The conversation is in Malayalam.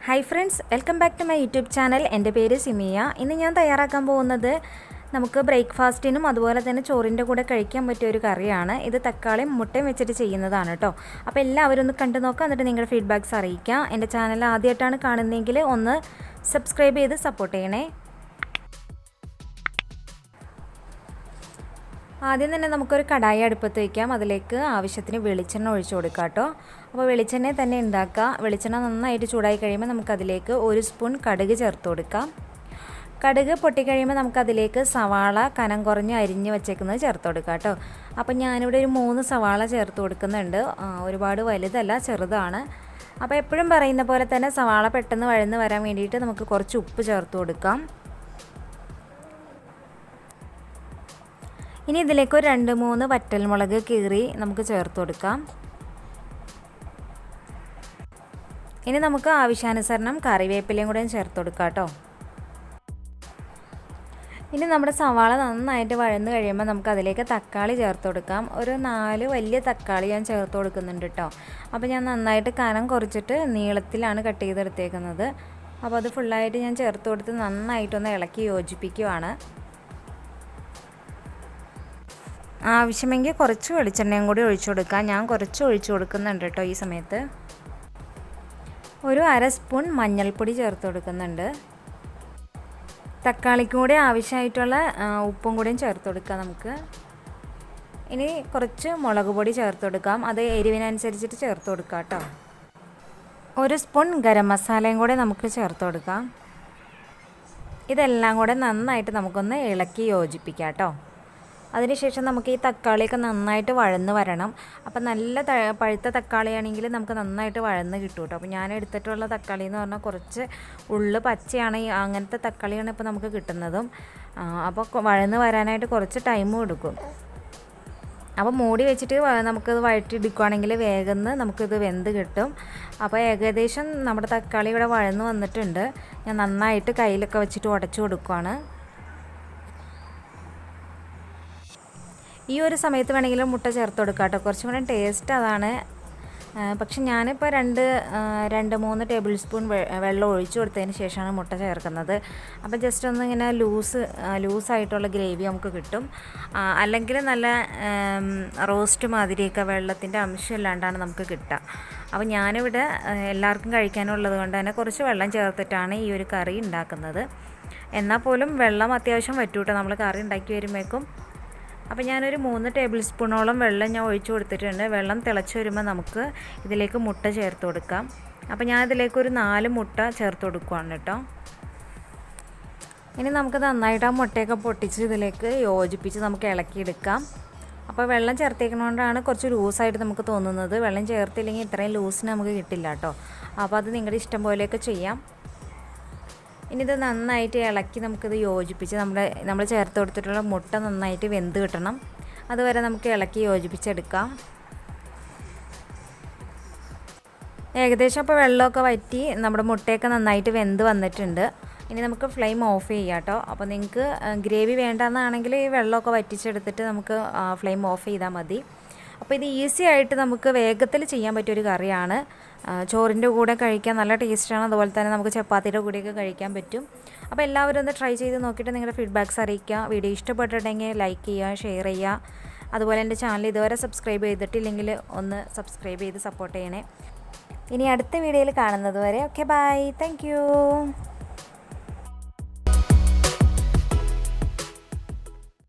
Hi friends, welcome back to my YouTube channel. എൻ്റെ പേര് സിമിയ. ഇന്ന് ഞാൻ തയ്യാറാക്കാൻ പോകുന്നത് നമുക്ക് ബ്രേക്ക്ഫാസ്റ്റിനും അതുപോലെ തന്നെ ചോറിൻ്റെ കൂടെ കഴിക്കാൻ പറ്റിയ ഒരു കറിയാണ്. ഇത് തക്കാളിയും മുട്ടയും വെച്ചിട്ട് ചെയ്യുന്നതാണ് കേട്ടോ. അപ്പോൾ എല്ലാവരും ഒന്ന് കണ്ടു നോക്കാം, എന്നിട്ട് നിങ്ങളുടെ ഫീഡ്ബാക്ക്സ് അറിയിക്കാം. എൻ്റെ ചാനൽ ആദ്യമായിട്ടാണ് കാണുന്നതെങ്കിൽ ഒന്ന് സബ്സ്ക്രൈബ് ചെയ്ത് സപ്പോർട്ട് ചെയ്യണേ. ആദ്യം തന്നെ നമുക്കൊരു കടായി അടുപ്പത്ത് വയ്ക്കാം. അതിലേക്ക് ആവശ്യത്തിന് വെളിച്ചെണ്ണ ഒഴിച്ചു കൊടുക്കാം കേട്ടോ. അപ്പോൾ വെളിച്ചെണ്ണ തന്നെ ഉണ്ടാക്കുക. വെളിച്ചെണ്ണ നന്നായിട്ട് ചൂടായി കഴിയുമ്പോൾ നമുക്കതിലേക്ക് 1 സ്പൂൺ കടുക് ചേർത്ത് കൊടുക്കാം. കടുക് പൊട്ടിക്കഴിയുമ്പോൾ നമുക്കതിലേക്ക് സവാള കനം കുറഞ്ഞ് അരിഞ്ഞ് വെച്ചേക്കുന്നത് ചേർത്ത് കൊടുക്കാം കേട്ടോ. അപ്പോൾ ഞാനിവിടെ ഒരു 3 സവാള ചേർത്ത് കൊടുക്കുന്നുണ്ട്. ഒരുപാട് വലുതല്ല, ചെറുതാണ്. അപ്പോൾ എപ്പോഴും പറയുന്ന പോലെ തന്നെ സവാള പെട്ടെന്ന് വഴന്ന് വരാൻ വേണ്ടിയിട്ട് നമുക്ക് കുറച്ച് ഉപ്പ് ചേർത്ത് കൊടുക്കാം. ഇനി ഇതിലേക്ക് ഒരു 2-3 വറ്റൽമുളക് കീറി നമുക്ക് ചേർത്ത് കൊടുക്കാം. ഇനി നമുക്ക് ആവശ്യാനുസരണം കറിവേപ്പിലയും കൂടെ ചേർത്ത് കൊടുക്കാം കേട്ടോ. ഇനി നമ്മുടെ സവാള നന്നായിട്ട് വഴന്ന് കഴിയുമ്പോൾ നമുക്ക് അതിലേക്ക് തക്കാളി ചേർത്ത് കൊടുക്കാം. ഒരു 4 വലിയ തക്കാളി ഞാൻ ചേർത്ത് കൊടുക്കുന്നുണ്ട് കേട്ടോ. അപ്പോൾ ഞാൻ നന്നായിട്ട് കനം കുറച്ചിട്ട് നീളത്തിലാണ് കട്ട് ചെയ്തെടുത്തേക്കുന്നത്. അപ്പോൾ അത് ഫുള്ളായിട്ട് ഞാൻ ചേർത്ത് കൊടുത്ത് നന്നായിട്ടൊന്ന് ഇളക്കി യോജിപ്പിക്കുവാണ്. ആവശ്യമെങ്കിൽ കുറച്ച് വെളിച്ചെണ്ണയും കൂടി ഒഴിച്ചു കൊടുക്കാം. ഞാൻ കുറച്ച് ഒഴിച്ചു കൊടുക്കുന്നുണ്ട് കേട്ടോ ഈ സമയത്ത്. ഒരു 1/2 സ്പൂൺ മഞ്ഞൾപ്പൊടി ചേർത്ത് കൊടുക്കുന്നുണ്ട്. തക്കാളിക്കും കൂടി ആവശ്യമായിട്ടുള്ള ഉപ്പും കൂടിയും ചേർത്ത് കൊടുക്കാം നമുക്ക്. ഇനി കുറച്ച് മുളക് പൊടി ചേർത്ത് കൊടുക്കാം. അത് എരിവിനനുസരിച്ചിട്ട് ചേർത്ത് കൊടുക്കാം കേട്ടോ. 1 സ്പൂൺ ഗരം മസാലയും കൂടെ നമുക്ക് ചേർത്ത് കൊടുക്കാം. ഇതെല്ലാം കൂടെ നന്നായിട്ട് നമുക്കൊന്ന് ഇളക്കി യോജിപ്പിക്കാം കേട്ടോ. അതിനുശേഷം നമുക്ക് ഈ തക്കാളിയൊക്കെ നന്നായിട്ട് വഴന്ന് വരണം. അപ്പം നല്ല പഴുത്ത തക്കാളിയാണെങ്കിൽ നമുക്ക് നന്നായിട്ട് വഴന്ന് കിട്ടും കേട്ടോ. അപ്പോൾ ഞാൻ എടുത്തിട്ടുള്ള തക്കാളി എന്ന് പറഞ്ഞാൽ കുറച്ച് ഉള്ളു പച്ചയാണ്, അങ്ങനത്തെ തക്കാളിയാണ് ഇപ്പോൾ നമുക്ക് കിട്ടുന്നതും. അപ്പോൾ വഴന്ന് വരാനായിട്ട് കുറച്ച് ടൈമും എടുക്കും. അപ്പോൾ മൂടി വെച്ചിട്ട് നമുക്കത് വഴറ്റിയെടുക്കുകയാണെങ്കിൽ വേഗം നമുക്കിത് വെന്ത് കിട്ടും. അപ്പോൾ ഏകദേശം നമ്മുടെ തക്കാളി ഇവിടെ വഴന്ന് വന്നിട്ടുണ്ട്. ഞാൻ നന്നായിട്ട് കയ്യിലൊക്കെ വെച്ചിട്ട് ഉടച്ചു കൊടുക്കുകയാണ്. ഈ ഒരു സമയത്ത് വേണമെങ്കിലും മുട്ട ചേർത്ത് കൊടുക്കാം കേട്ടോ. കുറച്ചും കൂടെ ടേസ്റ്റ് അതാണ്. പക്ഷെ ഞാനിപ്പോൾ 2-3 ടേബിൾ സ്പൂൺ വെള്ളം ഒഴിച്ചു കൊടുത്തതിന് ശേഷമാണ് മുട്ട ചേർക്കുന്നത്. അപ്പോൾ ജസ്റ്റ് ഒന്ന് ഇങ്ങനെ ലൂസായിട്ടുള്ള ഗ്രേവി നമുക്ക് കിട്ടും. അല്ലെങ്കിൽ നല്ല റോസ്റ്റ് മാതിരിയൊക്കെ വെള്ളത്തിൻ്റെ അംശം ഇല്ലാണ്ടാണ് നമുക്ക് കിട്ടുക. അപ്പോൾ ഞാനിവിടെ എല്ലാവർക്കും കഴിക്കാനുള്ളത് കൊണ്ട് തന്നെ കുറച്ച് വെള്ളം ചേർത്തിട്ടാണ് ഈ ഒരു കറി ഉണ്ടാക്കുന്നത്. എന്നാൽ പോലും വെള്ളം അത്യാവശ്യം വറ്റൂട്ടോ നമ്മൾ കറി ഉണ്ടാക്കി വരുമ്പോഴേക്കും. അപ്പോൾ ഞാനൊരു 3 ടേബിൾ സ്പൂണോളം വെള്ളം ഞാൻ ഒഴിച്ചു കൊടുത്തിട്ടുണ്ട്. വെള്ളം തിളച്ച് വരുമ്പോൾ നമുക്ക് ഇതിലേക്ക് മുട്ട ചേർത്ത് കൊടുക്കാം. അപ്പോൾ ഞാൻ ഇതിലേക്ക് ഒരു 4 മുട്ട ചേർത്ത് കൊടുക്കുകയാണ് കേട്ടോ. ഇനി നമുക്ക് നന്നായിട്ട് ആ മുട്ടയൊക്കെ പൊട്ടിച്ച് ഇതിലേക്ക് യോജിപ്പിച്ച് നമുക്ക് ഇളക്കിയെടുക്കാം. അപ്പോൾ വെള്ളം ചേർത്തേക്കുന്നതുകൊണ്ടാണ് കുറച്ച് ലൂസായിട്ട് നമുക്ക് തോന്നുന്നത്. വെള്ളം ചേർത്തില്ലെങ്കിൽ ഇത്രയും ലൂസിന് നമുക്ക് കിട്ടില്ല കേട്ടോ. അപ്പോൾ അത് നിങ്ങളുടെ ഇഷ്ടം പോലെയൊക്കെ ചെയ്യാം. ഇനി ഇത് നന്നായിട്ട് ഇളക്കി നമുക്കിത് യോജിപ്പിച്ച് നമ്മൾ ചേർത്ത് കൊടുത്തിട്ടുള്ള മുട്ട നന്നായിട്ട് വെന്ത് കിട്ടണം. അതുവരെ നമുക്ക് ഇളക്കി യോജിപ്പിച്ചെടുക്കാം. ഏകദേശം അപ്പോൾ വെള്ളമൊക്കെ വറ്റി നമ്മുടെ മുട്ടയൊക്കെ നന്നായിട്ട് വെന്ത് വന്നിട്ടുണ്ട്. ഇനി നമുക്ക് ഫ്ലെയിം ഓഫ് ചെയ്യാം കേട്ടോ. അപ്പോൾ നിങ്ങൾക്ക് ഗ്രേവി വേണ്ടെന്നാണെങ്കിൽ ഈ വെള്ളമൊക്കെ വറ്റിച്ചെടുത്തിട്ട് നമുക്ക് ഫ്ലെയിം ഓഫ് ചെയ്താൽ മതി. അപ്പോൾ ഇത് ഈസി ആയിട്ട് നമുക്ക് വേഗത്തിൽ ചെയ്യാൻ പറ്റിയൊരു കറിയാണ്. ചോറിൻ്റെ കൂടെ കഴിക്കാൻ നല്ല ടേസ്റ്റാണ്. അതുപോലെ തന്നെ നമുക്ക് ചപ്പാത്തിയുടെ കൂടെയൊക്കെ കഴിക്കാൻ പറ്റും. അപ്പോൾ എല്ലാവരും ഒന്ന് ട്രൈ ചെയ്ത് നോക്കിയിട്ട് നിങ്ങളുടെ ഫീഡ്ബാക്ക്സ് അറിയിക്കുക. വീഡിയോ ഇഷ്ടപ്പെട്ടിട്ടുണ്ടെങ്കിൽ ലൈക്ക് ചെയ്യുക, ഷെയർ ചെയ്യുക. അതുപോലെ എൻ്റെ ചാനൽ ഇതുവരെ സബ്സ്ക്രൈബ് ചെയ്തിട്ടില്ലെങ്കിൽ ഒന്ന് സബ്സ്ക്രൈബ് ചെയ്ത് സപ്പോർട്ട് ചെയ്യണേ. ഇനി അടുത്ത വീഡിയോയിൽ കാണുന്നത് വരെ ഓക്കെ, ബൈ, താങ്ക് യു.